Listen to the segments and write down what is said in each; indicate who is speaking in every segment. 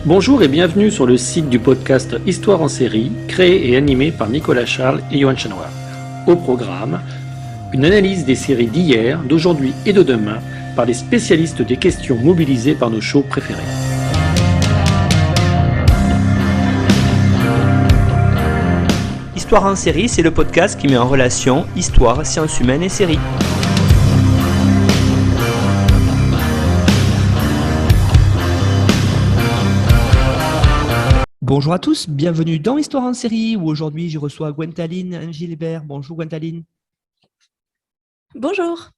Speaker 1: Bonjour et bienvenue sur le site du podcast Histoire en série, créé et animé par Nicolas Charles et Johan Chanoir. Au programme, une analyse des séries d'hier, d'aujourd'hui et de demain par les spécialistes des questions mobilisées par nos shows préférés.
Speaker 2: Histoire en série, c'est le podcast qui met en relation histoire, sciences humaines et séries. Bonjour à tous, bienvenue dans Histoire en série où aujourd'hui je reçois Gwentaline Gilbert. Bonjour Gwentaline.
Speaker 3: Bonjour.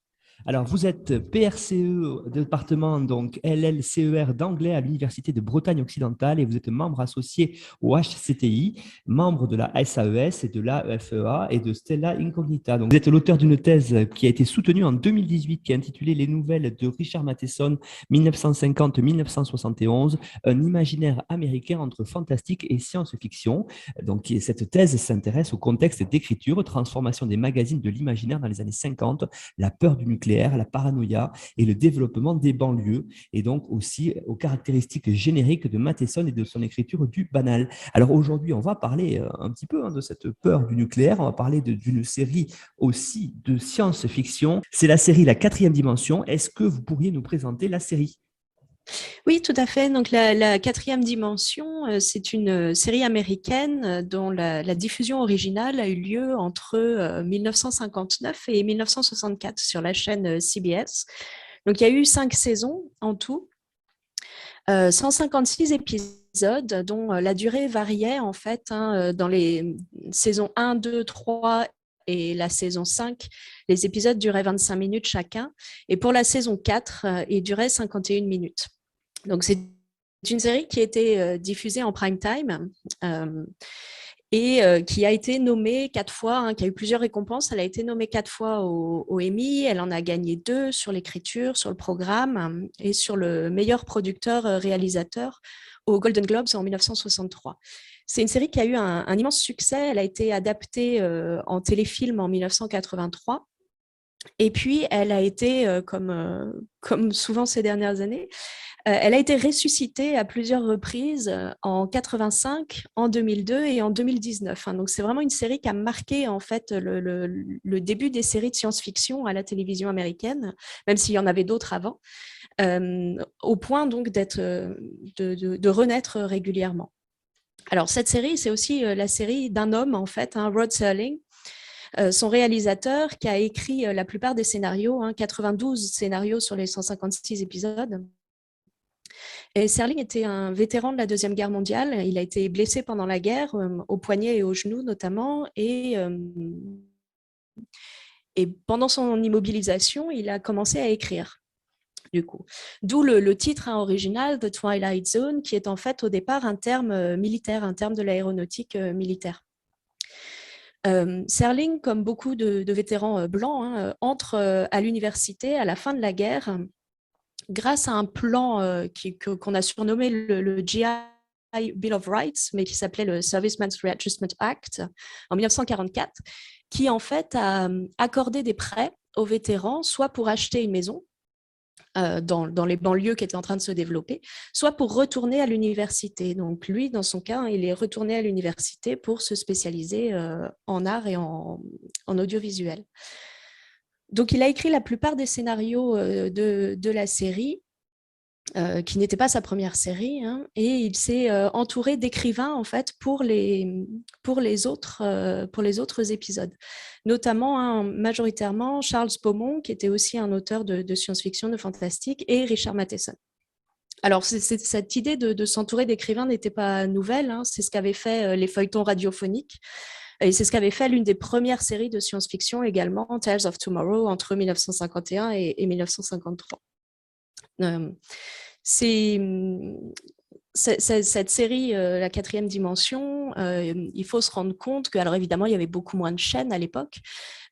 Speaker 2: Alors vous êtes PRCE département donc LLCER d'anglais à l'Université de Bretagne occidentale et vous êtes membre associé au HCTI, membre de la SAES et de l'AFEA et de Stella Incognita. Donc vous êtes l'auteur d'une thèse qui a été soutenue en 2018 qui est intitulée Les nouvelles de Richard Matheson 1950-1971, un imaginaire américain entre fantastique et science-fiction. Donc cette thèse s'intéresse au contexte d'écriture, transformation des magazines de l'imaginaire dans les années 50, la peur du nucléaire, la paranoïa et le développement des banlieues, et donc aussi aux caractéristiques génériques de Matheson et de son écriture du banal. Alors aujourd'hui, on va parler un petit peu de cette peur du nucléaire, on va parler d'une série aussi de science-fiction. C'est la série La Quatrième Dimension. Est-ce que vous pourriez nous présenter la série ?
Speaker 3: Oui, tout à fait. Donc, la Quatrième Dimension, c'est une série américaine dont la diffusion originale a eu lieu entre 1959 et 1964 sur la chaîne CBS. Donc, il y a eu 5 saisons en tout, 156 épisodes dont la durée variait en fait dans les saisons 1, 2, 3 et la saison 5, les épisodes duraient 25 minutes chacun. Et pour la saison 4, il durait 51 minutes. Donc, c'est une série qui a été diffusée en prime time et qui a été nommée 4 fois, qui a eu plusieurs récompenses. Elle a été nommée 4 fois au Emmy. Elle en a gagné 2 sur l'écriture, sur le programme et sur le meilleur producteur-réalisateur aux Golden Globes en 1963. C'est une série qui a eu un immense succès. Elle a été adaptée en téléfilm en 1983. Et puis, elle a été, comme souvent ces dernières années, elle a été ressuscitée à plusieurs reprises en 85, en 2002 et en 2019. Donc, c'est vraiment une série qui a marqué en fait le début des séries de science-fiction à la télévision américaine, même s'il y en avait d'autres avant, au point donc de renaître régulièrement. Alors, cette série, c'est aussi la série d'un homme, en fait, Rod Serling, son réalisateur qui a écrit la plupart des scénarios, 92 scénarios sur les 156 épisodes. Et Serling était un vétéran de la Deuxième Guerre mondiale. Il a été blessé pendant la guerre, au poignet et au genou notamment. Et pendant son immobilisation, il a commencé à écrire. Du coup. D'où le titre original, The Twilight Zone, qui est en fait au départ un terme militaire, un terme de l'aéronautique militaire. Serling, comme beaucoup de vétérans blancs, entre à l'université à la fin de la guerre grâce à un plan qu'on a surnommé le GI Bill of Rights, mais qui s'appelait le Servicemen's Readjustment Act en 1944, qui en fait a accordé des prêts aux vétérans, soit pour acheter une maison dans les banlieues qui étaient en train de se développer, soit pour retourner à l'université. Donc lui, dans son cas, il est retourné à l'université pour se spécialiser en art et en audiovisuel. Donc, il a écrit la plupart des scénarios de la série, qui n'était pas sa première série, et il s'est entouré d'écrivains en fait pour les autres épisodes, notamment majoritairement Charles Beaumont, qui était aussi un auteur de science-fiction, de fantastique, et Richard Matheson. Alors, cette idée de s'entourer d'écrivains n'était pas nouvelle, c'est ce qu'avaient fait les feuilletons radiophoniques. Et c'est ce qu'avait fait l'une des premières séries de science-fiction également, Tales of Tomorrow, entre 1951 et 1953. Cette série, La Quatrième Dimension, il faut se rendre compte que, alors évidemment, il y avait beaucoup moins de chaînes à l'époque,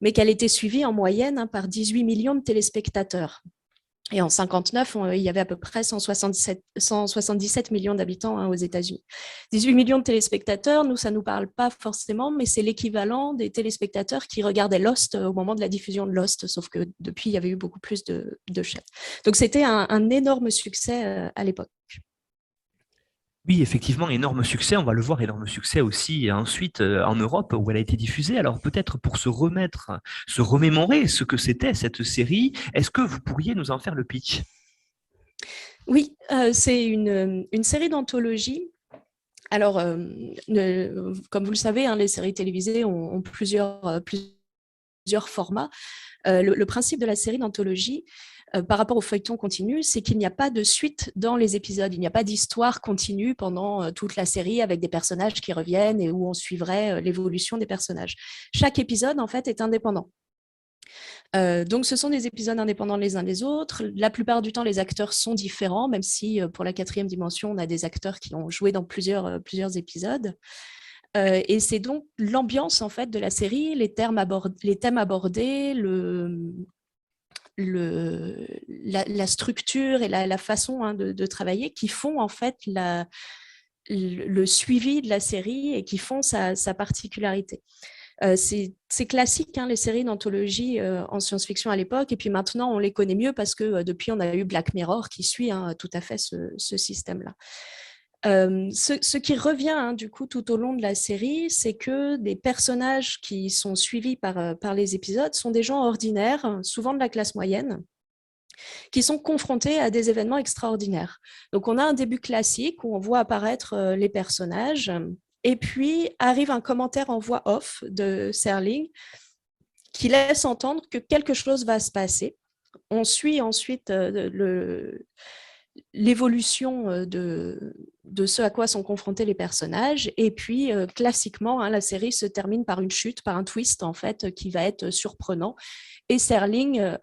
Speaker 3: mais qu'elle était suivie en moyenne par 18 millions de téléspectateurs. Et en 1959, il y avait à peu près 177 millions d'habitants aux États-Unis. 18 millions de téléspectateurs, nous, ça ne nous parle pas forcément, mais c'est l'équivalent des téléspectateurs qui regardaient Lost au moment de la diffusion de Lost, sauf que depuis, il y avait eu beaucoup plus de chaînes. Donc, c'était un énorme succès à l'époque.
Speaker 2: Oui, effectivement, énorme succès. On va le voir, énorme succès aussi ensuite en Europe où elle a été diffusée. Alors peut-être pour se remémorer ce que c'était cette série, est-ce que vous pourriez nous en faire le pitch?
Speaker 3: Oui, c'est une série d'anthologie. Alors, comme vous le savez, hein, les séries télévisées ont plusieurs formats. Le principe de la série d'anthologie, par rapport au feuilleton continu, c'est qu'il n'y a pas de suite dans les épisodes. Il n'y a pas d'histoire continue pendant toute la série avec des personnages qui reviennent et où on suivrait l'évolution des personnages. Chaque épisode, en fait, est indépendant. Donc, ce sont des épisodes indépendants les uns des autres. La plupart du temps, les acteurs sont différents, même si pour la quatrième dimension, on a des acteurs qui ont joué dans plusieurs épisodes. Et c'est donc l'ambiance en fait de la série, les thèmes abordés, la structure et la façon de travailler qui font en fait le suivi de la série et qui font sa particularité. C'est classique, hein, les séries d'anthologie en science-fiction à l'époque, et puis maintenant on les connaît mieux parce que depuis on a eu Black Mirror qui suit tout à fait ce système-là. Ce qui revient du coup tout au long de la série, c'est que des personnages qui sont suivis par les épisodes sont des gens ordinaires, souvent de la classe moyenne, qui sont confrontés à des événements extraordinaires. Donc on a un début classique où on voit apparaître les personnages, et puis arrive un commentaire en voix off de Serling qui laisse entendre que quelque chose va se passer. On suit ensuite l'évolution de ce à quoi sont confrontés les personnages. Et puis, classiquement, la série se termine par une chute, par un twist, en fait, qui va être surprenant. Et Serling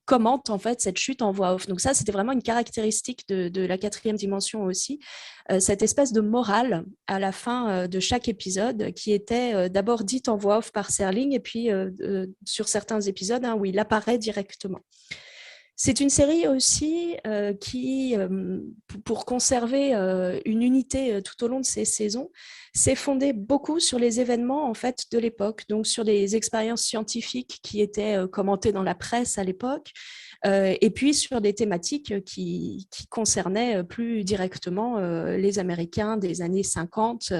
Speaker 3: commente, en fait, cette chute en voix off. Donc ça, c'était vraiment une caractéristique de la quatrième dimension aussi, cette espèce de morale à la fin de chaque épisode qui était d'abord dite en voix off par Serling et puis sur certains épisodes où il apparaît directement. C'est une série aussi qui, pour conserver une unité tout au long de ses saisons, s'est fondée beaucoup sur les événements en fait de l'époque, donc sur les expériences scientifiques qui étaient commentées dans la presse à l'époque, et puis sur des thématiques qui concernaient plus directement les Américains des années 50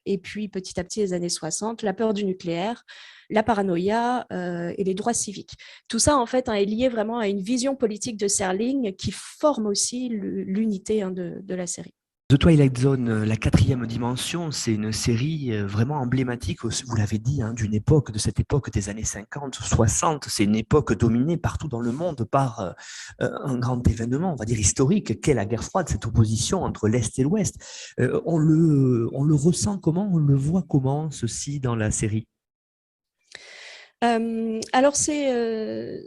Speaker 3: et puis petit à petit les années 60, la peur du nucléaire, la paranoïa et les droits civiques. Tout ça, en fait, est lié vraiment à une vision politique de Serling qui forme aussi l'unité de la série.
Speaker 2: The Twilight Zone, la quatrième dimension, c'est une série vraiment emblématique, vous l'avez dit, hein, de cette époque des années 50, 60. C'est une époque dominée partout dans le monde par un grand événement, on va dire historique, qu'est la guerre froide, cette opposition entre l'Est et l'Ouest. On le ressent comment, on le voit comment, ceci, dans la série?
Speaker 3: Alors, c'est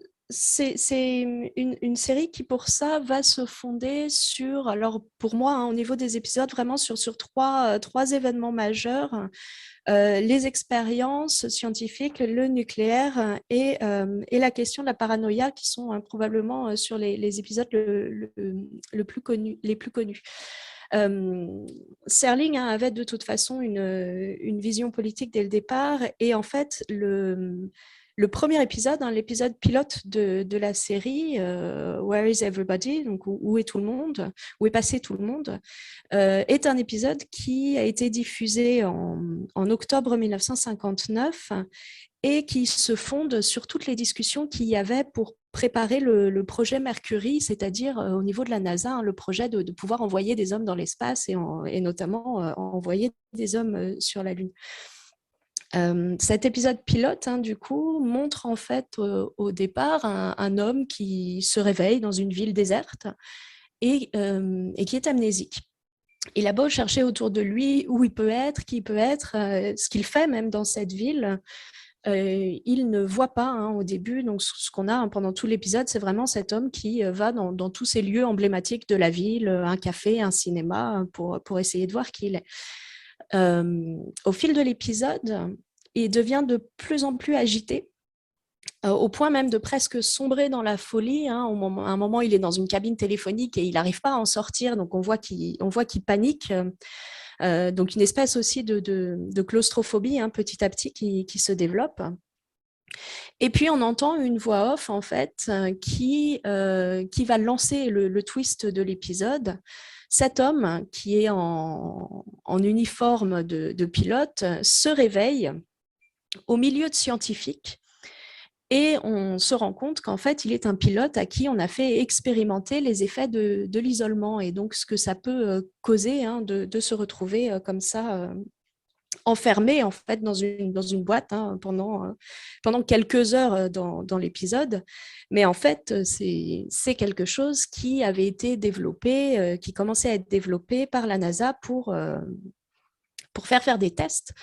Speaker 3: une série qui, pour ça, va se fonder sur, alors pour moi, au niveau des épisodes, vraiment sur trois événements majeurs, les expériences scientifiques, le nucléaire et la question de la paranoïa, qui sont probablement sur les épisodes les plus connus. Serling avait de toute façon une vision politique dès le départ, et en fait le premier épisode, l'épisode pilote de la série, Where is Everybody, donc où est tout le monde, où est passé tout le monde, est un épisode qui a été diffusé en octobre 1959 et qui se fonde sur toutes les discussions qu'il y avait pour préparer le projet Mercury, c'est-à-dire au niveau de la NASA, le projet de pouvoir envoyer des hommes dans l'espace et notamment envoyer des hommes sur la Lune. Cet épisode pilote, du coup, montre en fait au départ un homme qui se réveille dans une ville déserte et qui est amnésique. Il a beau chercher autour de lui où il peut être, qui il peut être, ce qu'il fait même dans cette ville, il ne voit pas au début. Donc, ce qu'on a pendant tout l'épisode, c'est vraiment cet homme qui va dans tous ces lieux emblématiques de la ville, un café, un cinéma, pour essayer de voir qui il est. Au fil de l'épisode, il devient de plus en plus agité, au point même de presque sombrer dans la folie. À un moment, il est dans une cabine téléphonique et il n'arrive pas à en sortir, donc on voit qu'il panique. Donc une espèce aussi de claustrophobie petit à petit qui se développe. Et puis, on entend une voix off, en fait, qui va lancer le twist de l'épisode. Cet homme, qui est en uniforme de pilote, se réveille au milieu de scientifiques et on se rend compte qu'en fait, il est un pilote à qui on a fait expérimenter les effets de l'isolement et donc ce que ça peut causer de se retrouver comme ça enfermé en fait dans une boîte pendant quelques heures dans l'épisode. Mais en fait, c'est quelque chose qui avait été développé, qui commençait à être développé par la NASA pour faire des tests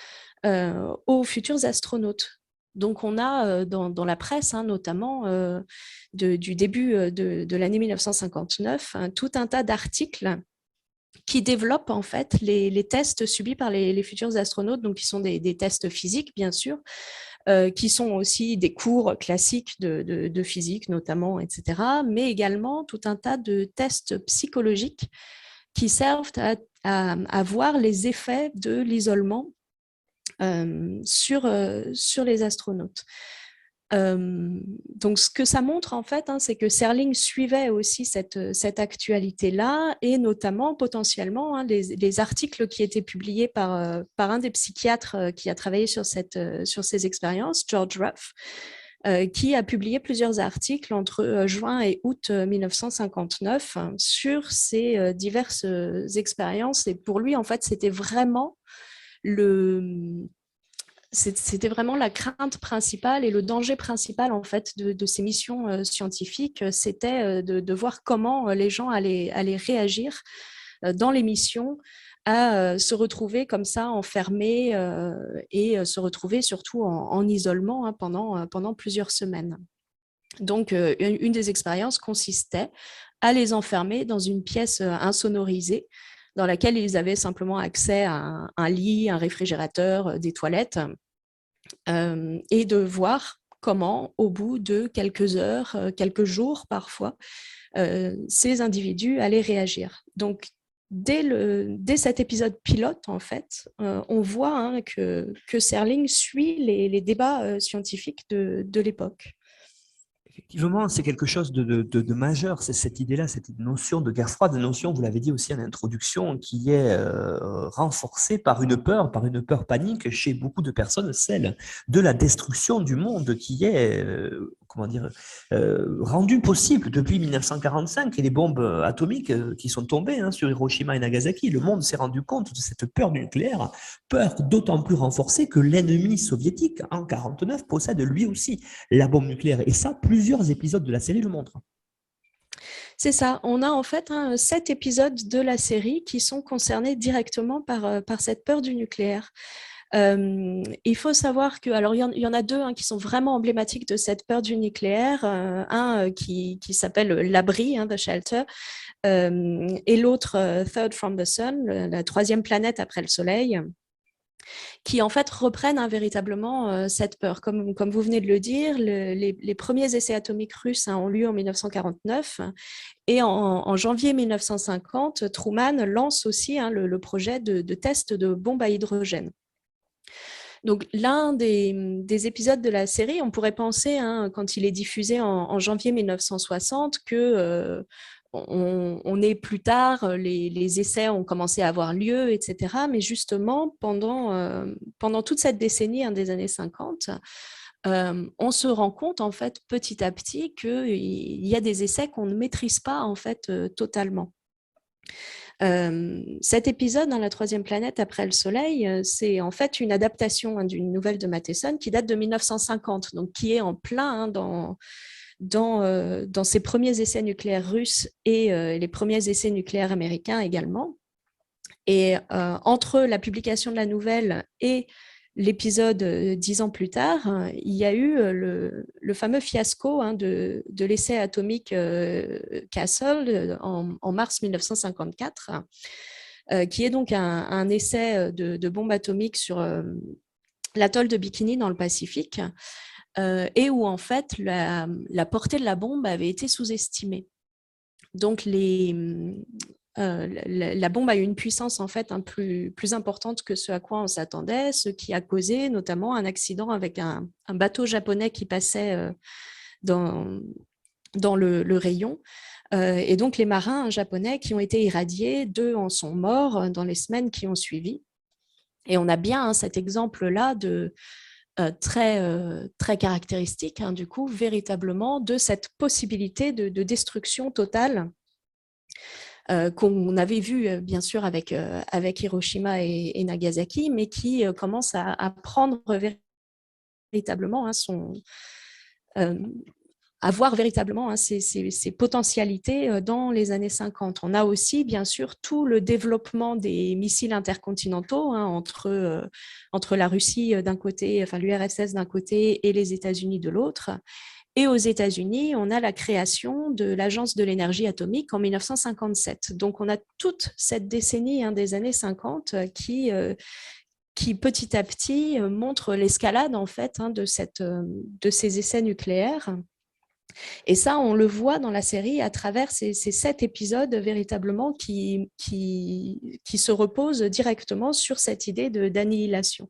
Speaker 3: aux futurs astronautes. Donc, on a dans la presse, notamment du début de l'année 1959, tout un tas d'articles qui développent en fait les tests subis par les futurs astronautes, donc qui sont des tests physiques, bien sûr, qui sont aussi des cours classiques de physique, notamment, etc., mais également tout un tas de tests psychologiques qui servent à voir les effets de l'isolement sur les astronautes. Donc, ce que ça montre, en fait, c'est que Serling suivait aussi cette actualité-là et notamment, potentiellement, les articles qui étaient publiés par un des psychiatres qui a travaillé sur ces expériences, George Ruff, qui a publié plusieurs articles entre juin et août 1959 sur ces diverses expériences. Et pour lui, en fait, c'était vraiment la crainte principale et le danger principal en fait de ces missions scientifiques, c'était de voir comment les gens allaient réagir dans les missions à se retrouver comme ça enfermés et se retrouver surtout en isolement pendant plusieurs semaines. Donc, une des expériences consistait à les enfermer dans une pièce insonorisée dans laquelle ils avaient simplement accès à un lit, un réfrigérateur, des toilettes, et de voir comment, au bout de quelques heures, quelques jours parfois, ces individus allaient réagir. Donc, dès cet épisode pilote, en fait, on voit que Serling suit les débats scientifiques de l'époque.
Speaker 2: Effectivement, c'est quelque chose de majeur, c'est cette idée-là, cette notion de guerre froide, une notion, vous l'avez dit aussi en introduction, qui est renforcée par une peur panique chez beaucoup de personnes, celle de la destruction du monde qui est, rendue possible depuis 1945 et les bombes atomiques qui sont tombées sur Hiroshima et Nagasaki. Le monde s'est rendu compte de cette peur du nucléaire, peur d'autant plus renforcée que l'ennemi soviétique, en 1949, possède lui aussi la bombe nucléaire. Et ça, plusieurs épisodes de la série le montrent.
Speaker 3: C'est ça. On a en fait 7 épisodes de la série qui sont concernés directement par cette peur du nucléaire. Il faut savoir que, alors il y en a deux qui sont vraiment emblématiques de cette peur du nucléaire. Un qui s'appelle l'abri, The Shelter, et l'autre Third from the Sun, la troisième planète après le Soleil, qui en fait reprennent véritablement cette peur. Comme vous venez de le dire, les premiers essais atomiques russes ont lieu en 1949 et en janvier 1950, Truman lance aussi le projet de test de bombe à hydrogène. Donc, l'un des épisodes de la série, on pourrait penser, quand il est diffusé en janvier 1960, que on est plus tard, les essais ont commencé à avoir lieu, etc. Mais justement, pendant toute cette décennie des années 50, on se rend compte, en fait, petit à petit, qu'il y a des essais qu'on ne maîtrise pas, en fait, totalement. Cet épisode, La troisième planète après le Soleil, c'est en fait une adaptation d'une nouvelle de Matheson qui date de 1950, donc qui est en plein dans ces premiers essais nucléaires russes et les premiers essais nucléaires américains également. Et entre la publication de la nouvelle et l'épisode 10 ans plus tard, il y a eu le fameux fiasco de l'essai atomique Castle en mars 1954, qui est donc un essai de bombe atomique sur l'atoll de Bikini dans le Pacifique, et où en fait la portée de la bombe avait été sous-estimée. Donc la bombe a eu une puissance en fait plus importante que ce à quoi on s'attendait, ce qui a causé notamment un accident avec un bateau japonais qui passait dans le rayon. Et donc, les marins japonais qui ont été irradiés, 2 en sont morts dans les semaines qui ont suivi. Et on a bien cet exemple-là de très caractéristique, du coup, véritablement, de cette possibilité de destruction totale qu'on avait vu, bien sûr, avec Hiroshima et Nagasaki, mais qui commence à prendre véritablement avoir véritablement ces potentialités dans les années 50. On a aussi, bien sûr, tout le développement des missiles intercontinentaux entre la Russie d'un côté, enfin l'URSS d'un côté et les États-Unis de l'autre. Et aux États-Unis, on a la création de l'Agence de l'énergie atomique en 1957. Donc, on a toute cette décennie des années 50 qui petit à petit montre l'escalade en fait de ces essais nucléaires. Et ça, on le voit dans la série à travers ces 7 épisodes véritablement qui se reposent directement sur cette idée d'annihilation.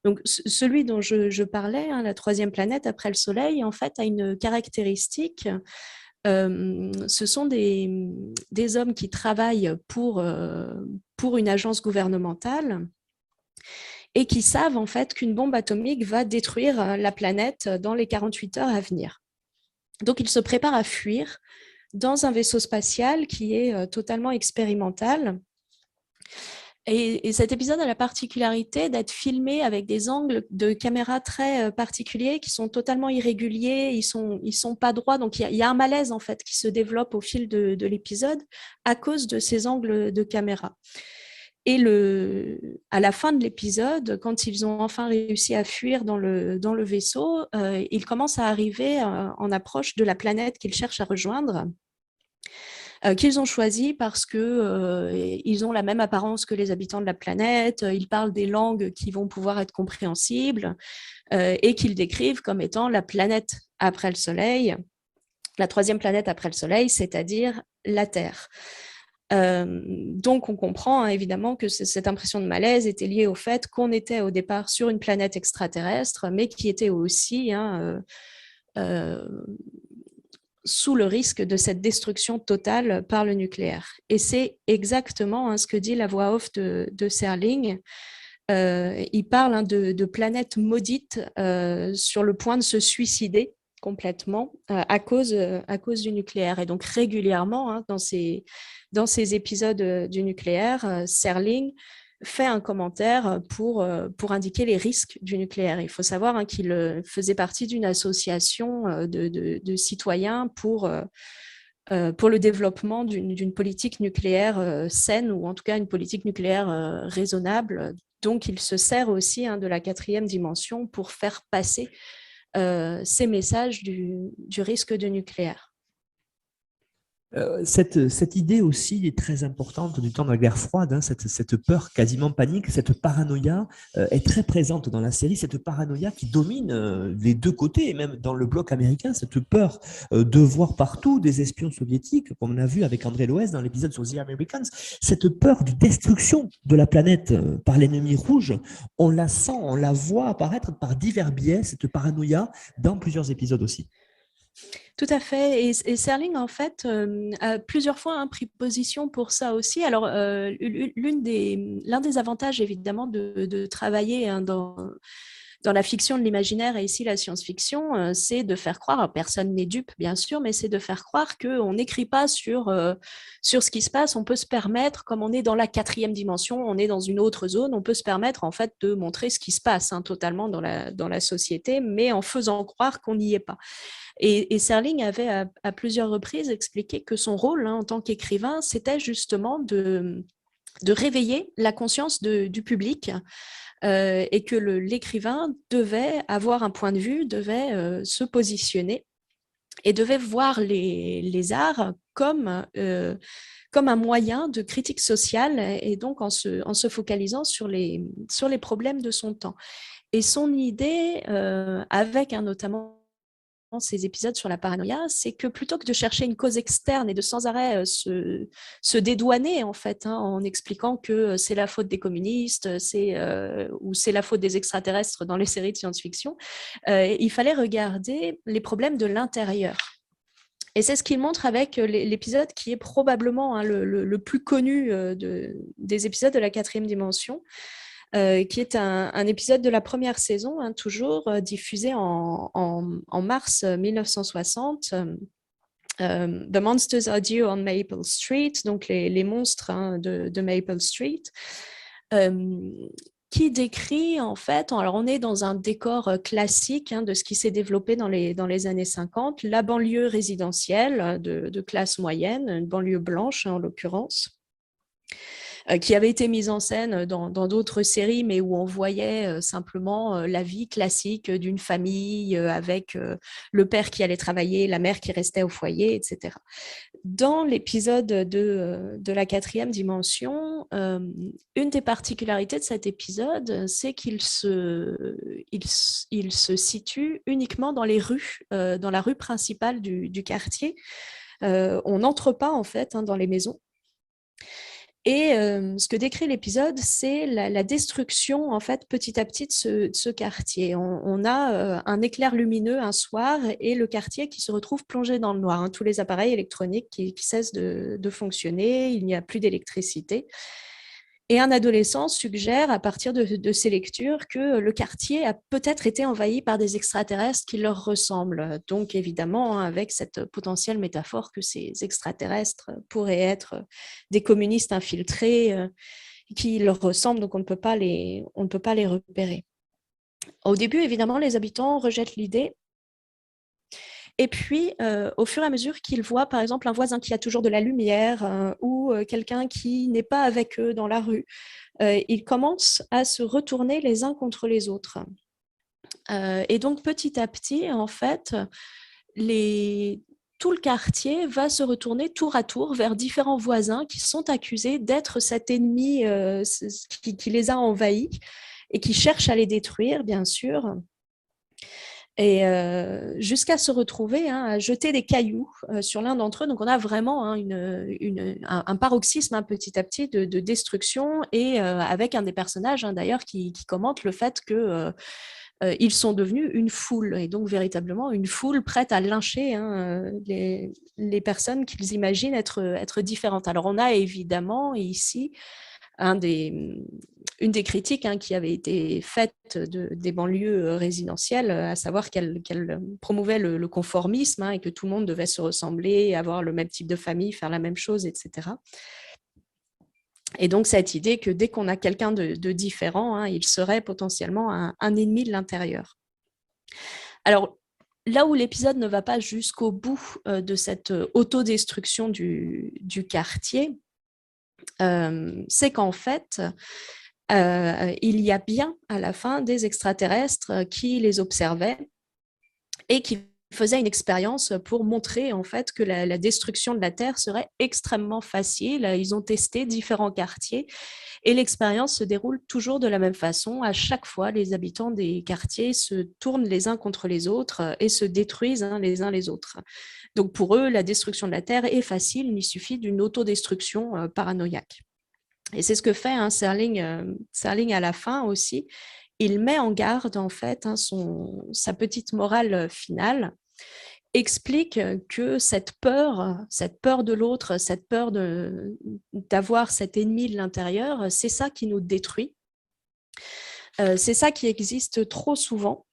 Speaker 3: Donc, celui dont je parlais, la 3e planète après le Soleil, en fait, a une caractéristique. Ce sont des hommes qui travaillent pour une agence gouvernementale et qui savent en fait qu'une bombe atomique va détruire la planète dans les 48 heures à venir. Donc, ils se préparent à fuir dans un vaisseau spatial qui est totalement expérimental. Et cet épisode a la particularité d'être filmé avec des angles de caméra très particuliers qui sont totalement irréguliers, ils sont pas droits. Donc, il y a un malaise en fait qui se développe au fil de l'épisode à cause de ces angles de caméra. Et à la fin de l'épisode, quand ils ont enfin réussi à fuir dans le vaisseau, ils commencent à arriver en approche de la planète qu'ils cherchent à rejoindre, qu'ils ont choisi parce qu'ils ont la même apparence que les habitants de la planète, ils parlent des langues qui vont pouvoir être compréhensibles et qu'ils décrivent comme étant la planète après le Soleil, la 3e planète après le Soleil, c'est-à-dire la Terre. Donc, on comprend évidemment que cette impression de malaise était liée au fait qu'on était au départ sur une planète extraterrestre, mais qui était aussi sous le risque de cette destruction totale par le nucléaire. Et c'est exactement ce que dit la voix off de Serling. Il parle de planètes maudites sur le point de se suicider complètement à cause du nucléaire. Et donc régulièrement, dans ces épisodes du nucléaire, Serling fait un commentaire pour indiquer les risques du nucléaire. Il faut savoir qu'il faisait partie d'une association de citoyens pour le développement d'une politique nucléaire saine, ou en tout cas une politique nucléaire raisonnable. Donc, il se sert aussi de la 4e dimension pour faire passer ces messages du risque de nucléaire.
Speaker 2: Cette idée aussi est très importante du temps de la guerre froide, cette peur quasiment panique, cette paranoïa est très présente dans la série, cette paranoïa qui domine les 2 côtés, et même dans le bloc américain, cette peur de voir partout des espions soviétiques, comme on a vu avec André Loès dans l'épisode sur The Americans, cette peur de destruction de la planète par l'ennemi rouge, on la sent, on la voit apparaître par divers biais, cette paranoïa, dans plusieurs épisodes aussi.
Speaker 3: Tout à fait. Et Serling, en fait, a plusieurs fois pris position pour ça aussi. Alors, l'un des avantages, évidemment, de travailler dans la fiction de l'imaginaire et ici la science-fiction, c'est de faire croire, personne n'est dupe, bien sûr, mais c'est de faire croire qu'on n'écrit pas sur ce qui se passe. On peut se permettre, comme on est dans la 4e dimension, on est dans une autre zone, on peut se permettre, en fait, de montrer ce qui se passe totalement dans la société, mais en faisant croire qu'on n'y est pas. Et Serling avait à plusieurs reprises expliqué que son rôle en tant qu'écrivain, c'était justement de réveiller la conscience du public et que l'écrivain devait avoir un point de vue, devait se positionner et devait voir les arts comme un moyen de critique sociale et donc en se focalisant sur les problèmes de son temps. Et son idée, avec notamment ces épisodes sur la paranoïa, c'est que plutôt que de chercher une cause externe et de sans arrêt se dédouaner en fait, en expliquant que c'est la faute des communistes, ou c'est la faute des extraterrestres dans les séries de science-fiction, il fallait regarder les problèmes de l'intérieur. Et c'est ce qu'il montre avec l'épisode qui est probablement le plus connu des épisodes de la 4e dimension, qui est un épisode de la première saison, toujours diffusé en mars 1960. The Monsters Are Due on Maple Street, donc les monstres de Maple Street, qui décrit en fait, alors on est dans un décor classique de ce qui s'est développé dans les années 50, la banlieue résidentielle de classe moyenne, une banlieue blanche en l'occurrence, qui avait été mise en scène dans d'autres séries, mais où on voyait simplement la vie classique d'une famille avec le père qui allait travailler, la mère qui restait au foyer, etc. Dans l'épisode de la 4e dimension, une des particularités de cet épisode, c'est qu'il se situe uniquement dans les rues, dans la rue principale du quartier. On n'entre pas en fait dans les maisons. Et ce que décrit l'épisode, c'est la destruction en fait petit à petit de ce quartier. On a un éclair lumineux un soir et le quartier qui se retrouve plongé dans le noir. Tous les appareils électroniques qui cessent de fonctionner, il n'y a plus d'électricité. Et un adolescent suggère, à partir de ces lectures, que le quartier a peut-être été envahi par des extraterrestres qui leur ressemblent. Donc, évidemment, avec cette potentielle métaphore que ces extraterrestres pourraient être des communistes infiltrés qui leur ressemblent, donc on ne peut pas les repérer. Au début, évidemment, les habitants rejettent l'idée. Et puis, au fur et à mesure qu'ils voient, par exemple, un voisin qui a toujours de la lumière ou quelqu'un qui n'est pas avec eux dans la rue, ils commencent à se retourner les uns contre les autres. Et donc, petit à petit, en fait, tout le quartier va se retourner tour à tour vers différents voisins qui sont accusés d'être cet ennemi qui les a envahis et qui cherche à les détruire, bien sûr. Et jusqu'à se retrouver à jeter des cailloux sur l'un d'entre eux. Donc, on a vraiment un paroxysme petit à petit de destruction et avec un des personnages d'ailleurs qui commente le fait que ils sont devenus une foule et donc véritablement une foule prête à lyncher les personnes qu'ils imaginent être différentes. Alors, on a évidemment ici une des critiques qui avait été faite des banlieues résidentielles, à savoir qu'elle promouvait le conformisme et que tout le monde devait se ressembler, avoir le même type de famille, faire la même chose, etc. Et donc, cette idée que dès qu'on a quelqu'un de différent, il serait potentiellement un ennemi de l'intérieur. Alors, là où l'épisode ne va pas jusqu'au bout de cette autodestruction du quartier, c'est qu'en fait, il y a bien à la fin des extraterrestres qui les observaient et qui faisaient une expérience pour montrer en fait que la destruction de la Terre serait extrêmement facile. Ils ont testé différents quartiers et l'expérience se déroule toujours de la même façon. À chaque fois, les habitants des quartiers se tournent les uns contre les autres et se détruisent les uns les autres. Donc pour eux, la destruction de la Terre est facile, il suffit d'une autodestruction paranoïaque. Et c'est ce que fait Serling à la fin aussi. Il met en garde en fait sa petite morale finale, explique que cette peur de l'autre, cette peur d'avoir cet ennemi de l'intérieur, c'est ça qui nous détruit. C'est ça qui existe trop souvent.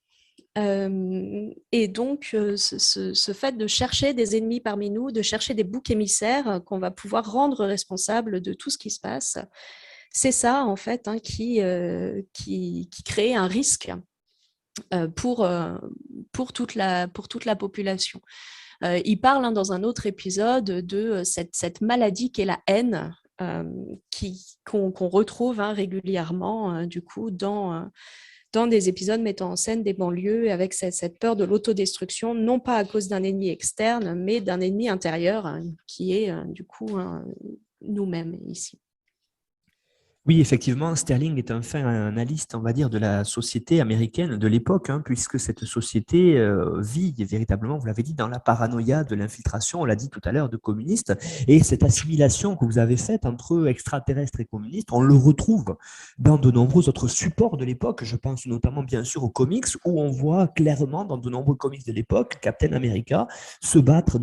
Speaker 3: Et donc, ce fait de chercher des ennemis parmi nous, de chercher des boucs émissaires qu'on va pouvoir rendre responsables de tout ce qui se passe, c'est ça, en fait, qui crée un risque pour toute la population. Il parle dans un autre épisode de cette maladie qu'est la haine, qu'on retrouve régulièrement, du coup, dans des épisodes mettant en scène des banlieues avec cette peur de l'autodestruction, non pas à cause d'un ennemi externe, mais d'un ennemi intérieur qui est du coup nous-mêmes ici.
Speaker 2: Oui, effectivement, Sterling est un fin analyste, on va dire, de la société américaine de l'époque, puisque cette société vit véritablement, vous l'avez dit, dans la paranoïa de l'infiltration, on l'a dit tout à l'heure, de communistes. Et cette assimilation que vous avez faite entre extraterrestres et communistes, on le retrouve dans de nombreux autres supports de l'époque. Je pense notamment, bien sûr, aux comics, où on voit clairement, dans de nombreux comics de l'époque, Captain America se battre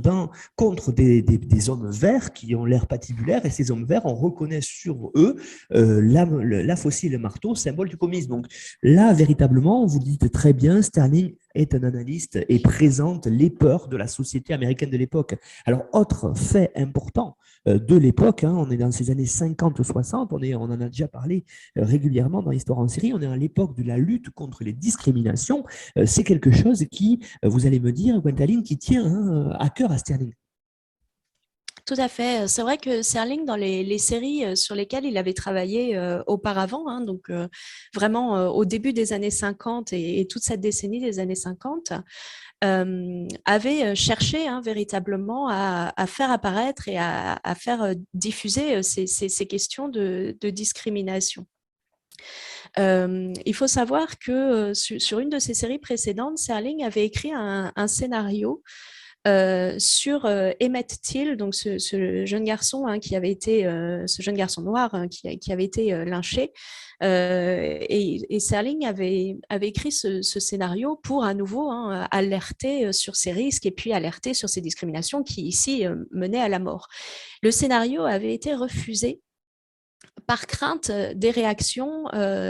Speaker 2: contre des hommes verts qui ont l'air patibulaires. Et ces hommes verts, on reconnaît sur eux la faucille et le marteau, symbole du communisme. Donc là, véritablement, vous dites très bien, Sterling est un analyste et présente les peurs de la société américaine de l'époque. Alors, autre fait important de l'époque, on est dans ces années 50-60, on en a déjà parlé régulièrement dans l'histoire en série, on est à l'époque de la lutte contre les discriminations. C'est quelque chose qui, vous allez me dire, Gwendoline, qui tient à cœur à Sterling.
Speaker 3: Tout à fait. C'est vrai que Serling, dans les séries sur lesquelles il avait travaillé auparavant, donc vraiment au début des années 50 et toute cette décennie des années 50, avait cherché véritablement à faire apparaître et à faire diffuser ces questions de discrimination. Il faut savoir que sur une de ses séries précédentes, Serling avait écrit un scénario sur Emmett Till, donc ce jeune garçon qui avait été, ce jeune garçon noir qui avait été lynché. Et Serling avait écrit ce scénario pour à nouveau alerter sur ces risques et puis alerter sur ces discriminations qui ici menaient à la mort. Le scénario avait été refusé par crainte des réactions,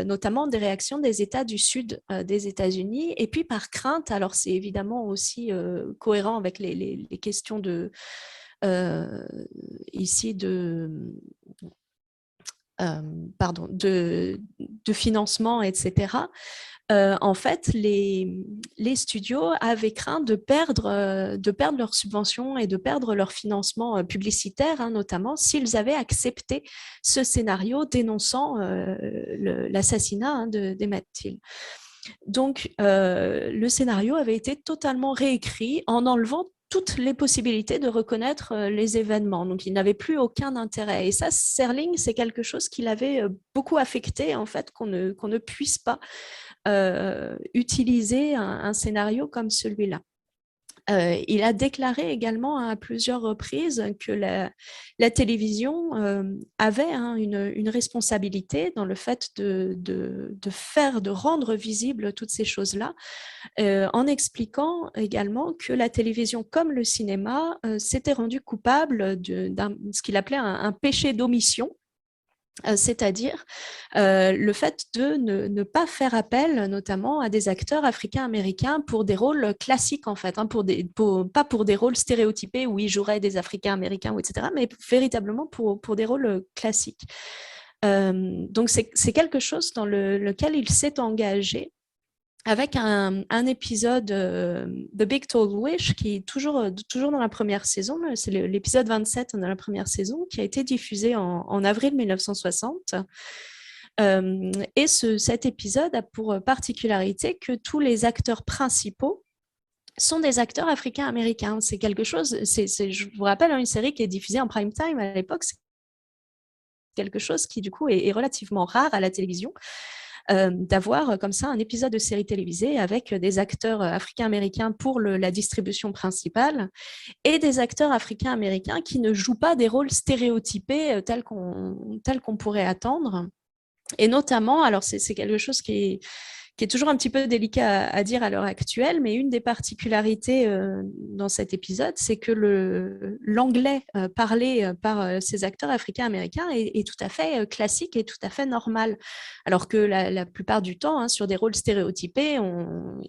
Speaker 3: notamment des réactions des États du Sud des États-Unis, et puis par crainte, alors c'est évidemment aussi cohérent avec les questions de ici de financement, etc. En fait, les studios avaient craint de perdre leurs subventions et de perdre leur financement publicitaire, notamment s'ils avaient accepté ce scénario dénonçant l'assassinat d'Emmett Till. Donc, le scénario avait été totalement réécrit en enlevant toutes les possibilités de reconnaître les événements. Donc, il n'avait plus aucun intérêt. Et ça, Serling, c'est quelque chose qui l'avait beaucoup affecté, en fait, qu'on ne puisse pas utiliser un scénario comme celui-là. Il a déclaré également à plusieurs reprises que la télévision avait une responsabilité dans le fait de rendre visibles toutes ces choses-là, en expliquant également que la télévision, comme le cinéma, s'était rendue coupable de ce qu'il appelait un péché d'omission. C'est-à-dire le fait de ne pas faire appel notamment à des acteurs africains-américains pour des rôles classiques en fait, pas pour des rôles stéréotypés où ils joueraient des Africains-américains, etc., mais véritablement pour des rôles classiques. Donc c'est quelque chose dans lequel il s'est engagé avec un épisode The Big Tall Wish qui est toujours dans la première saison, c'est l'épisode 27 de la première saison qui a été diffusé en avril 1960. Et cet épisode a pour particularité que tous les acteurs principaux sont des acteurs africains-américains. C'est quelque chose, je vous rappelle, une série qui est diffusée en prime time à l'époque, c'est quelque chose qui du coup est relativement rare à la télévision. D'avoir comme ça un épisode de série télévisée avec des acteurs africains-américains pour la distribution principale et des acteurs africains-américains qui ne jouent pas des rôles stéréotypés tels qu'on pourrait attendre. Et notamment, alors c'est quelque chose qui est toujours un petit peu délicat à dire à l'heure actuelle, mais une des particularités dans cet épisode, c'est que l'anglais parlé par ces acteurs africains-américains est tout à fait classique et tout à fait normal. Alors que la plupart du temps, sur des rôles stéréotypés,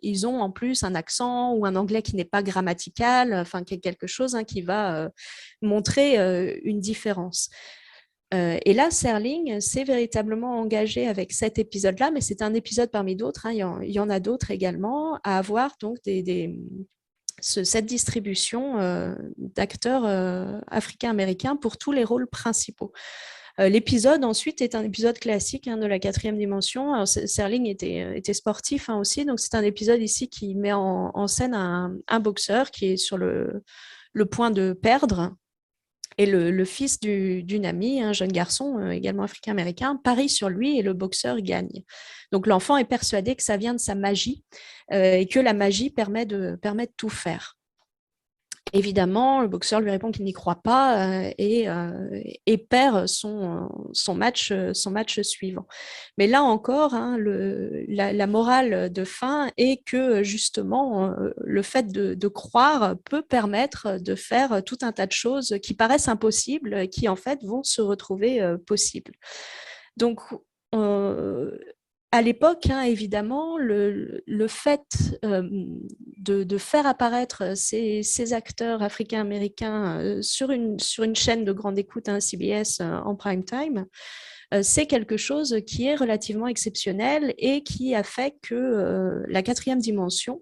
Speaker 3: ils ont en plus un accent ou un anglais qui n'est pas grammatical, enfin quelque chose qui va montrer une différence. Et là, Serling s'est véritablement engagé avec cet épisode-là, mais c'est un épisode parmi d'autres, il y en a d'autres également, à avoir donc cette distribution d'acteurs africains-américains pour tous les rôles principaux. L'épisode ensuite est un épisode classique de la 4e dimension. Alors, Serling était sportif aussi, donc c'est un épisode ici qui met en scène un boxeur qui est sur le point de perdre Et le fils d'une amie, un jeune garçon, également africain-américain, parie sur lui et le boxeur gagne. Donc l'enfant est persuadé que ça vient de sa magie et que la magie permet de tout faire. Évidemment, le boxeur lui répond qu'il n'y croit pas et perd son match suivant. Mais là encore, hein, la morale de fin est que justement, le fait de croire peut permettre de faire tout un tas de choses qui paraissent impossibles, qui en fait vont se retrouver possibles. Donc, à l'époque, hein, évidemment, le fait de faire apparaître ces acteurs africains-américains sur une chaîne de grande écoute, hein, CBS, en prime time, c'est quelque chose qui est relativement exceptionnel et qui a fait que la quatrième dimension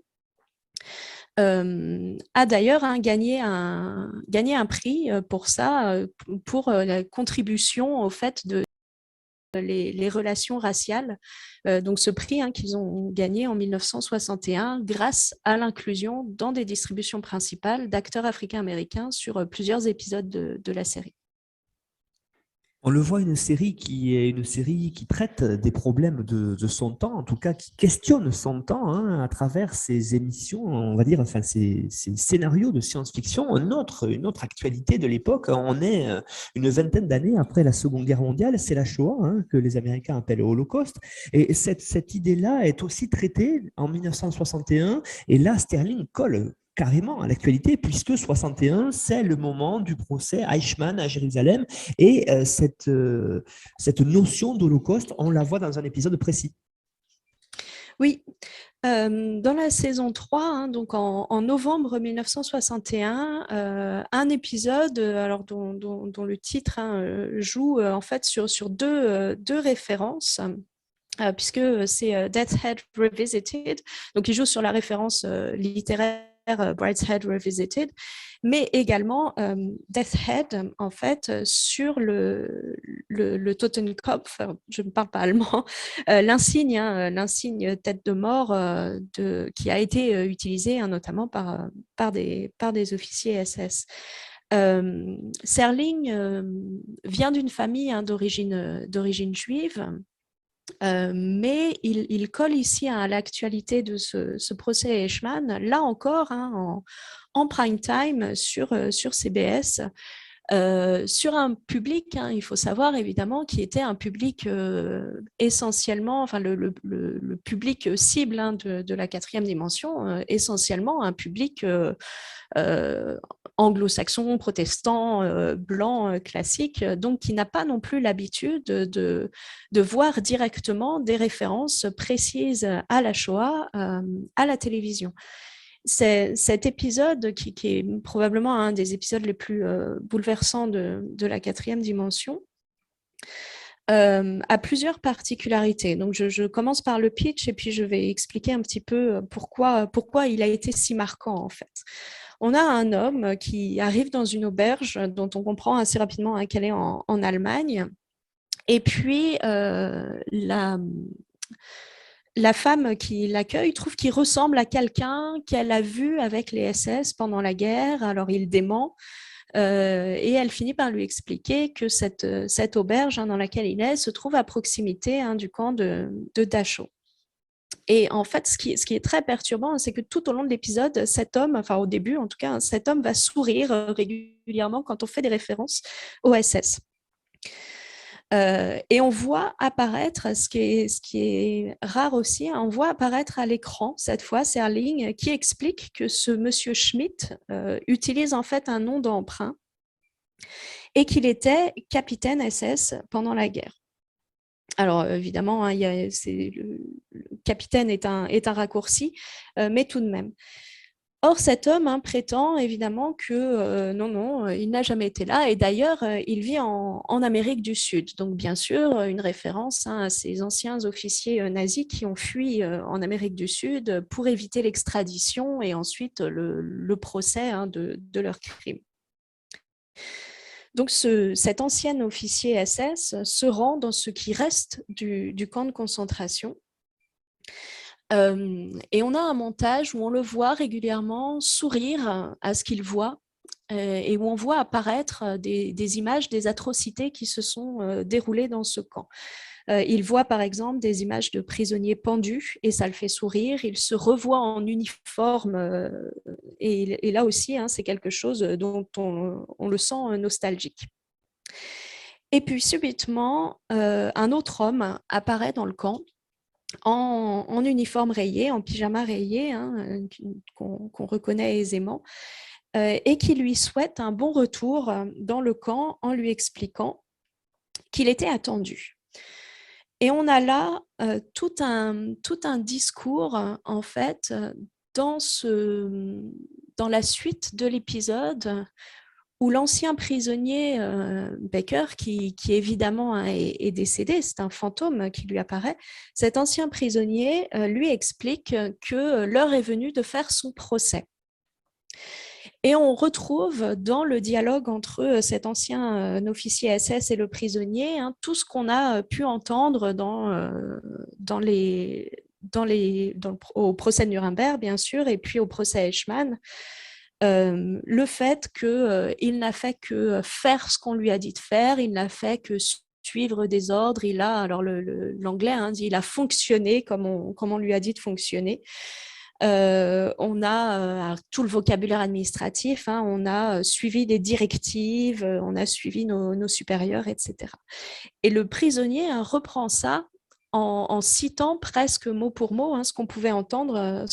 Speaker 3: a d'ailleurs gagné un prix pour ça, pour la contribution au fait de les relations raciales. Donc ce prix qu'ils ont gagné en 1961 grâce à l'inclusion dans des distributions principales d'acteurs africains-américains sur plusieurs épisodes de la série.
Speaker 2: On le voit, une série qui traite des problèmes de son temps, en tout cas qui questionne son temps, hein, à travers ses émissions, on va dire, enfin ses scénarios de science-fiction. Une autre actualité de l'époque, on est une vingtaine d'années après la Seconde Guerre mondiale, c'est la Shoah, hein, que les Américains appellent Holocauste. Et cette idée-là est aussi traitée en 1961, et là, Sterling colle carrément à l'actualité, puisque 61, c'est le moment du procès Eichmann à Jérusalem, et cette notion d'Holocauste, on la voit dans un épisode précis.
Speaker 3: Oui, dans la saison 3, hein, donc en novembre 1961, un épisode alors dont le titre joue en fait sur deux références. Puisque c'est Death's Head Revisited, donc il joue sur la référence littéraire Brideshead Revisited, mais également Death's Head, en fait, sur le Totenkopf, je ne parle pas allemand, l'insigne, l'insigne tête de mort qui a été utilisé notamment par des officiers SS. Serling vient d'une famille d'origine juive. Mais il colle ici à l'actualité de ce procès Eichmann, là encore en prime time sur CBS, sur un public, il faut savoir évidemment, qui était un public essentiellement, enfin le public cible de la quatrième dimension, essentiellement un public anglo-saxon, protestant, blanc, classique, donc qui n'a pas non plus l'habitude de voir directement des références précises à la Shoah à la télévision. Cet épisode, qui est probablement un des épisodes les plus bouleversants de la quatrième dimension, a plusieurs particularités. Donc, je commence par le pitch et puis je vais expliquer un petit peu pourquoi il a été si marquant, en fait. On a un homme qui arrive dans une auberge dont on comprend assez rapidement qu'elle est en Allemagne. Et puis, la femme qui l'accueille trouve qu'il ressemble à quelqu'un qu'elle a vu avec les SS pendant la guerre. Alors, il dément. Et elle finit par lui expliquer que cette auberge dans laquelle il est se trouve à proximité du camp de Dachau. Et en fait, ce qui est très perturbant, c'est que tout au long de l'épisode, cet homme, enfin au début en tout cas, cet homme va sourire régulièrement quand on fait des références au SS. Et on voit apparaître, ce qui est rare aussi, on voit apparaître à l'écran, cette fois, Serling, qui explique que ce monsieur Schmidt utilise en fait un nom d'emprunt et qu'il était capitaine SS pendant la guerre. Alors, évidemment, le capitaine est un raccourci, mais tout de même. Or, cet homme prétend évidemment que non, il n'a jamais été là. Et d'ailleurs, il vit en Amérique du Sud. Donc, bien sûr, une référence à ces anciens officiers nazis qui ont fui en Amérique du Sud pour éviter l'extradition et ensuite le procès de leurs crimes. Donc, cet ancien officier SS se rend dans ce qui reste du camp de concentration. Et on a un montage où on le voit régulièrement sourire à ce qu'il voit et où on voit apparaître des images des atrocités qui se sont déroulées dans ce camp. Il voit par exemple des images de prisonniers pendus et ça le fait sourire. Il se revoit en uniforme et là aussi, c'est quelque chose dont on le sent nostalgique. Et puis subitement, un autre homme apparaît dans le camp en uniforme rayé, en pyjama rayé, qu'on reconnaît aisément, et qui lui souhaite un bon retour dans le camp en lui expliquant qu'il était attendu. Et on a là tout un discours, en fait, dans la suite de l'épisode, où l'ancien prisonnier Baker, qui évidemment est décédé, c'est un fantôme qui lui apparaît, cet ancien prisonnier lui explique que l'heure est venue de faire son procès. Et on retrouve dans le dialogue entre cet ancien officier SS et le prisonnier tout ce qu'on a pu entendre au procès de Nuremberg, bien sûr, et puis au procès Eichmann. Le fait qu'il n'a fait que faire ce qu'on lui a dit de faire, il n'a fait que suivre des ordres, alors l'anglais dit il a fonctionné comme on lui a dit de fonctionner. On a tout le vocabulaire administratif, on a suivi des directives, on a suivi nos supérieurs, etc. Et le prisonnier reprend ça en citant presque mot pour mot ce qu'on pouvait entendre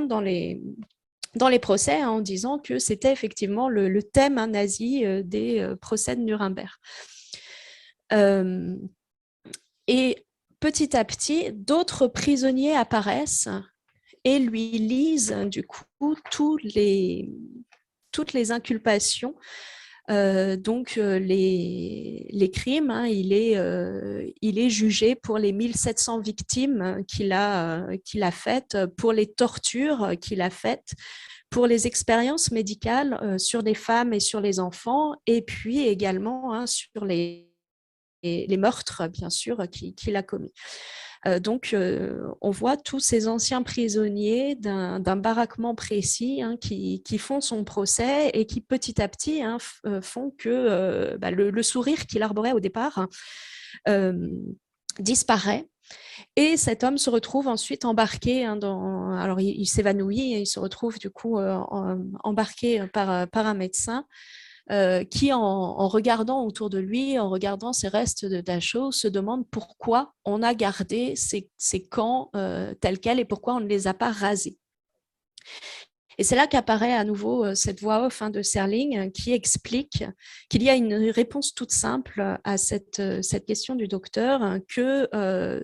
Speaker 3: dans les procès, en disant que c'était effectivement le thème nazi des procès de Nuremberg. Et petit à petit, d'autres prisonniers apparaissent et lui lisent du coup toutes les inculpations, donc les crimes. Il est jugé pour les 1700 victimes qu'il a faites, pour les tortures qu'il a faites, pour les expériences médicales sur les femmes et sur les enfants, et puis également sur les meurtres, bien sûr, qu'il a commis. Donc, on voit tous ces anciens prisonniers d'un baraquement précis qui font son procès et qui, petit à petit, font que le sourire qu'il arborait au départ disparaît. Et cet homme se retrouve ensuite embarqué alors il s'évanouit et il se retrouve du coup embarqué par un médecin qui, en regardant autour de lui, en regardant ces restes de Dachau, se demande pourquoi on a gardé ces camps tels quels et pourquoi on ne les a pas rasés. Et c'est là qu'apparaît à nouveau cette voix off de Serling qui explique qu'il y a une réponse toute simple à cette question du docteur, que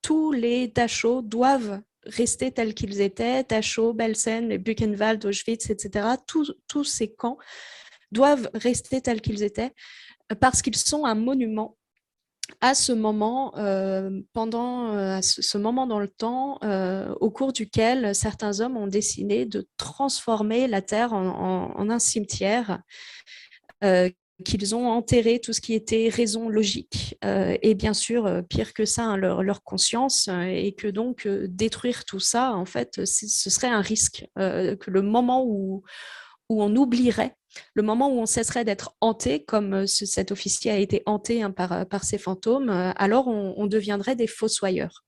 Speaker 3: tous les Dachau doivent rester tels qu'ils étaient, Dachau, Belsen, Buchenwald, Auschwitz, etc. Tous ces camps doivent rester tels qu'ils étaient parce qu'ils sont un monument à ce moment, ce moment dans le temps au cours duquel certains hommes ont décidé de transformer la Terre en un cimetière, qu'ils ont enterré tout ce qui était raison logique et bien sûr, pire que ça, leur conscience, et que donc détruire tout ça, en fait, ce serait un risque, que le moment où on oublierait, le moment où on cesserait d'être hanté, comme cet officier a été hanté par ces fantômes, alors on deviendrait des fossoyeurs.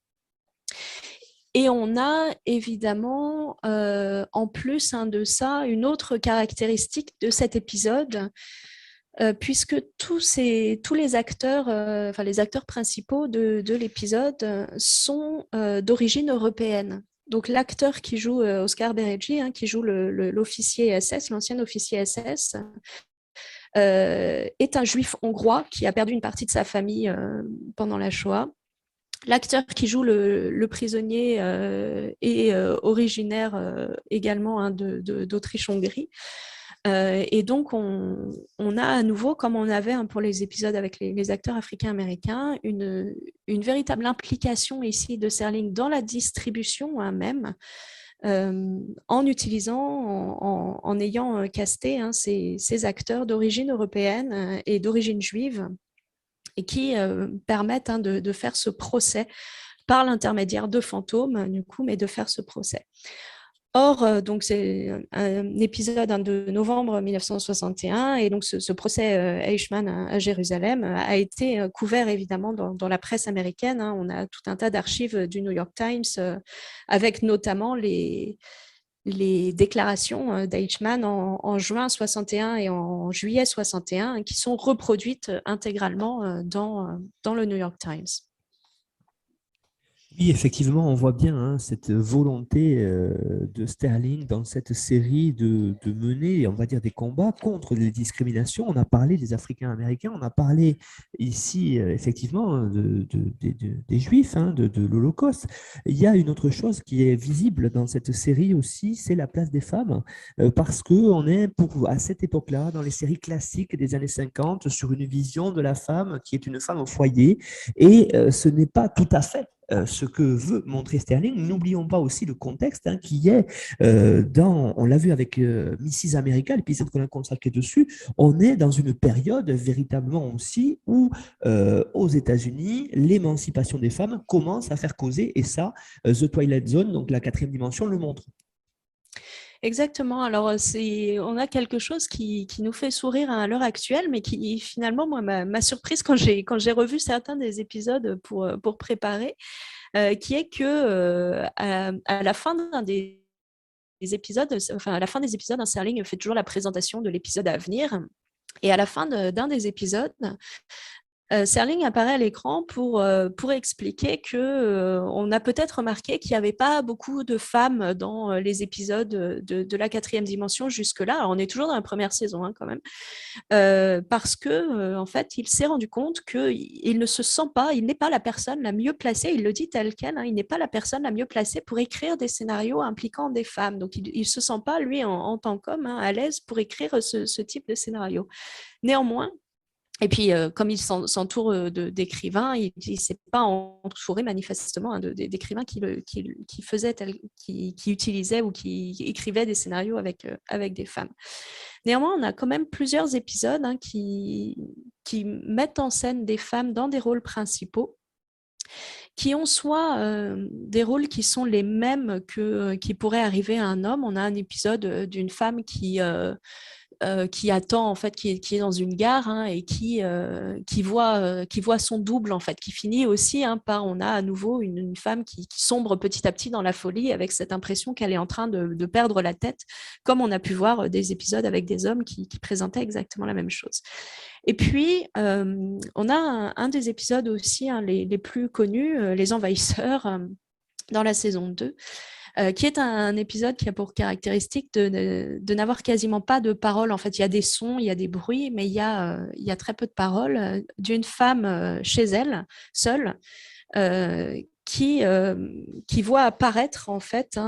Speaker 3: Et on a évidemment, en plus de ça, une autre caractéristique de cet épisode, puisque tous les acteurs, les acteurs principaux de l'épisode sont d'origine européenne. Donc l'acteur qui joue Oscar Bereggi, qui joue l'officier SS, l'ancien officier SS, est un juif hongrois qui a perdu une partie de sa famille pendant la Shoah. L'acteur qui joue le prisonnier est originaire également d'Autriche-Hongrie. Et donc, on a à nouveau, comme on avait pour les épisodes avec les acteurs africains-américains, une véritable implication ici de Serling dans la distribution même, en utilisant, en ayant casté ces acteurs d'origine européenne et d'origine juive, et qui permettent de faire ce procès par l'intermédiaire de fantômes, du coup, mais de faire ce procès. Or, donc c'est un épisode de novembre 1961, et donc ce procès Eichmann à Jérusalem a été couvert évidemment dans la presse américaine. On a tout un tas d'archives du New York Times avec notamment les déclarations d'Eichmann en juin 61 et en juillet 61 qui sont reproduites intégralement dans le New York Times.
Speaker 2: Oui, effectivement, on voit bien cette volonté de Sterling dans cette série de mener, on va dire, des combats contre les discriminations. On a parlé des Africains-Américains, on a parlé ici, effectivement, des Juifs, de l'Holocauste. Il y a une autre chose qui est visible dans cette série aussi, c'est la place des femmes, parce qu'on est, à cette époque-là, dans les séries classiques des années 50, sur une vision de la femme qui est une femme au foyer, et ce n'est pas tout à fait ce que veut montrer Sterling. N'oublions pas aussi le contexte qui est on l'a vu avec Mrs. America, l'épisode qu'on a consacré dessus, on est dans une période véritablement aussi où aux États-Unis, l'émancipation des femmes commence à faire causer, et ça, The Twilight Zone, donc la 4e dimension, le montre.
Speaker 3: Exactement. Alors, on a quelque chose qui nous fait sourire à l'heure actuelle, mais qui finalement, moi, m'a surprise quand j'ai revu certains des épisodes pour préparer, qui est que à la fin des épisodes, à la fin des épisodes, Sterling fait toujours la présentation de l'épisode à venir. Et à la fin d'un des épisodes, Sterling apparaît à l'écran pour expliquer qu'on a peut-être remarqué qu'il n'y avait pas beaucoup de femmes dans les épisodes de la 4e dimension jusque-là. Alors, on est toujours dans la première saison quand même, parce que en fait, il s'est rendu compte qu'il ne se sent pas, il n'est pas la personne la mieux placée, il le dit tel quel, il n'est pas la personne la mieux placée pour écrire des scénarios impliquant des femmes. Donc, il ne se sent pas, lui, en tant qu'homme, à l'aise pour écrire ce type de scénario. Néanmoins, et puis, comme il s'entoure d'écrivains, il ne s'est pas entouré manifestement d'écrivains qui utilisaient ou qui écrivaient des scénarios avec des femmes. Néanmoins, on a quand même plusieurs épisodes qui mettent en scène des femmes dans des rôles principaux, qui ont soit des rôles qui sont les mêmes qui pourraient arriver à un homme. On a un épisode d'une femme qui attend, en fait, qui est dans une gare et qui voit son double, en fait, qui finit aussi par, on a à nouveau une femme qui sombre petit à petit dans la folie avec cette impression qu'elle est en train de perdre la tête, comme on a pu voir des épisodes avec des hommes qui présentaient exactement la même chose. Et puis, on a un des épisodes aussi, les plus connus, Les Envahisseurs, dans la saison 2, qui est un épisode qui a pour caractéristique de n'avoir quasiment pas de paroles. En fait, il y a des sons, il y a des bruits, mais il y a très peu de paroles, d'une femme chez elle, seule, qui voit apparaître, en fait,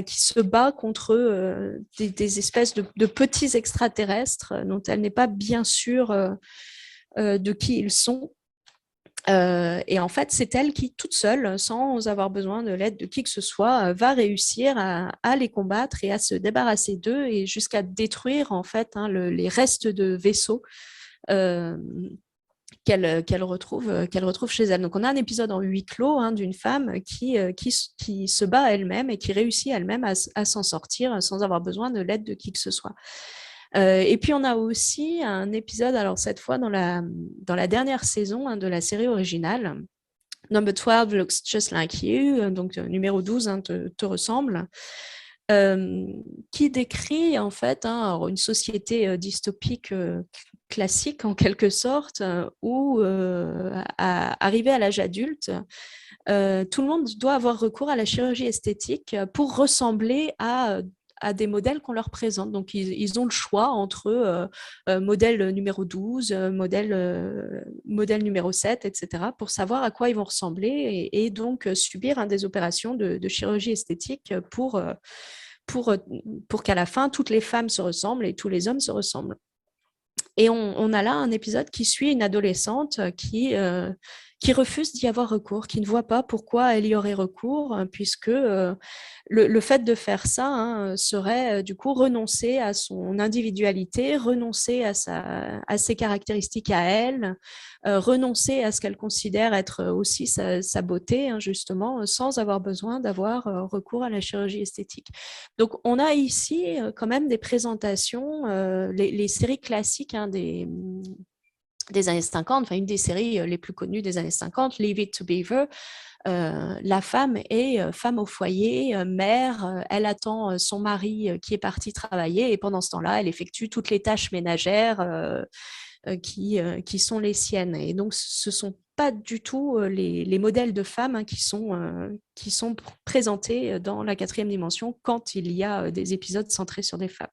Speaker 3: qui se bat contre des espèces de petits extraterrestres dont elle n'est pas bien sûre de qui ils sont. Et en fait, c'est elle qui, toute seule, sans avoir besoin de l'aide de qui que ce soit, va réussir à les combattre et à se débarrasser d'eux, et jusqu'à détruire, en fait, les restes de vaisseaux qu'elle retrouve chez elle. Donc, on a un épisode en huis clos d'une femme qui se bat elle-même et qui réussit elle-même à s'en sortir sans avoir besoin de l'aide de qui que ce soit. Et puis, on a aussi un épisode, alors cette fois dans la dernière saison de la série originale, Number 12 looks just like you, donc numéro 12 te ressemble, qui décrit, en fait, une société dystopique classique, en quelque sorte, où, arrivé à l'âge adulte, tout le monde doit avoir recours à la chirurgie esthétique pour ressembler à des modèles qu'on leur présente. Donc, ils ont le choix entre modèle numéro 12, modèle numéro 7, etc., pour savoir à quoi ils vont ressembler, et donc subir des opérations de chirurgie esthétique pour qu'à la fin, toutes les femmes se ressemblent et tous les hommes se ressemblent. Et on a là un épisode qui suit une adolescente qui qui refuse d'y avoir recours, qui ne voit pas pourquoi elle y aurait recours, puisque le fait de faire ça serait du coup renoncer à son individualité, renoncer à ses caractéristiques à elle, renoncer à ce qu'elle considère être aussi sa beauté, justement, sans avoir besoin d'avoir recours à la chirurgie esthétique. Donc, on a ici quand même des présentations, les séries classiques des années 50, enfin une des séries les plus connues des années 50, Leave It to Beaver. La femme est femme au foyer, mère, elle attend son mari qui est parti travailler et pendant ce temps-là, elle effectue toutes les tâches ménagères qui sont les siennes. Et donc, ce ne sont pas du tout les modèles de femmes qui sont présentés dans la 4e dimension quand il y a des épisodes centrés sur des femmes.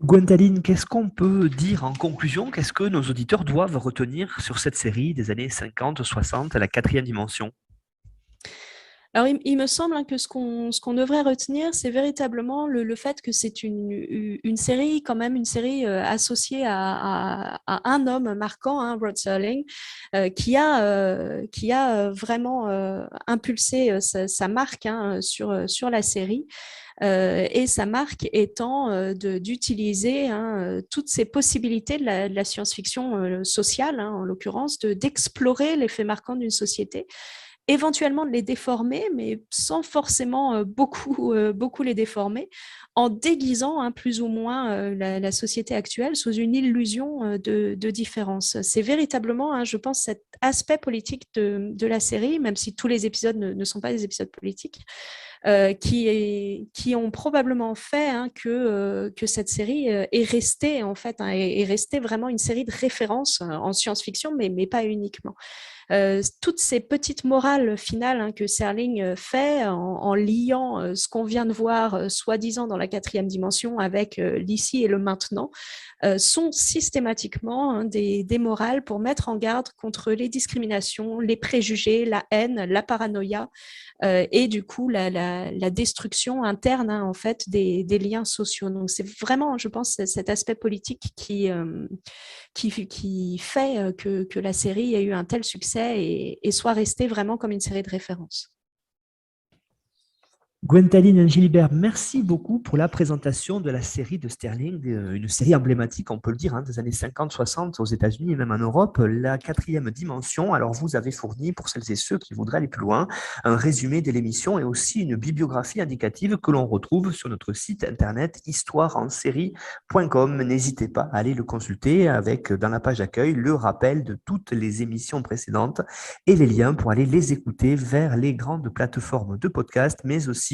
Speaker 2: Gwendoline, qu'est-ce qu'on peut dire en conclusion? Qu'est-ce que nos auditeurs doivent retenir sur cette série des années 50-60, la 4e dimension?
Speaker 3: Alors, il me semble que ce qu'on devrait retenir, c'est véritablement le fait que c'est une série, quand même, une série associée à un homme marquant, Rod Serling, qui a vraiment impulsé sa marque sur la série. Et sa marque étant d'utiliser toutes ces possibilités de la science-fiction sociale, en l'occurrence, d'explorer les faits marquants d'une société, éventuellement de les déformer, mais sans forcément beaucoup les déformer, en déguisant plus ou moins la société actuelle sous une illusion de différence. C'est véritablement, je pense, cet aspect politique de la série, même si tous les épisodes ne sont pas des épisodes politiques, qui ont probablement fait que cette série est restée en fait, est restée vraiment une série de références en science-fiction, mais pas uniquement. Toutes ces petites morales finales que Serling fait en liant ce qu'on vient de voir soi-disant dans la 4e dimension avec l'ici et le maintenant sont systématiquement des morales pour mettre en garde contre les discriminations, les préjugés, la haine, la paranoïa et du coup la destruction interne en fait des liens sociaux. Donc c'est vraiment, je pense, cet aspect politique qui fait que la série ait eu un tel succès et soit restée vraiment comme une série de référence.
Speaker 2: Gwendoline Gilbert, merci beaucoup pour la présentation de la série de Serling, une série emblématique, on peut le dire, des années 50-60 aux États-Unis et même en Europe, la 4e dimension. Alors, vous avez fourni, pour celles et ceux qui voudraient aller plus loin, un résumé de l'émission et aussi une bibliographie indicative que l'on retrouve sur notre site internet histoireensérie.com. N'hésitez pas à aller le consulter avec, dans la page d'accueil, le rappel de toutes les émissions précédentes et les liens pour aller les écouter vers les grandes plateformes de podcast, mais aussi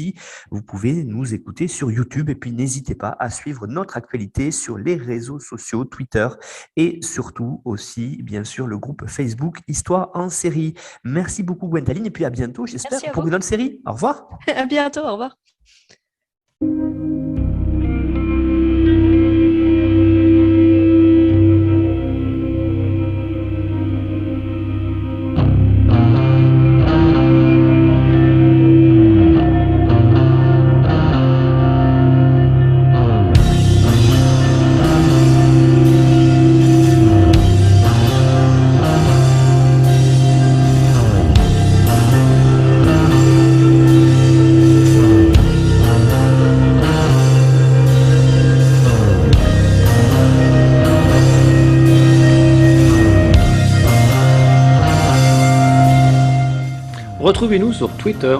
Speaker 2: vous pouvez nous écouter sur YouTube et puis n'hésitez pas à suivre notre actualité sur les réseaux sociaux, Twitter et surtout aussi, bien sûr, le groupe Facebook Histoire en série. Merci beaucoup Gwendoline et puis à bientôt, j'espère, pour une autre série. Au revoir.
Speaker 3: À bientôt, au revoir.
Speaker 1: Retrouvez-nous sur Twitter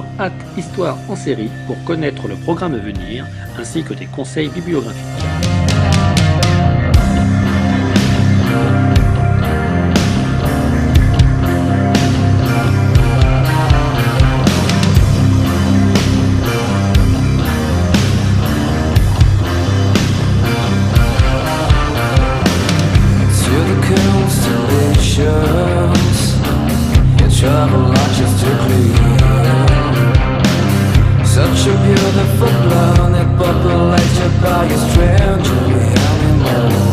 Speaker 1: @Histoire en série pour connaître le programme à venir ainsi que des conseils bibliographiques.
Speaker 4: Travel artistically, such a beautiful planet populated by a strange animal.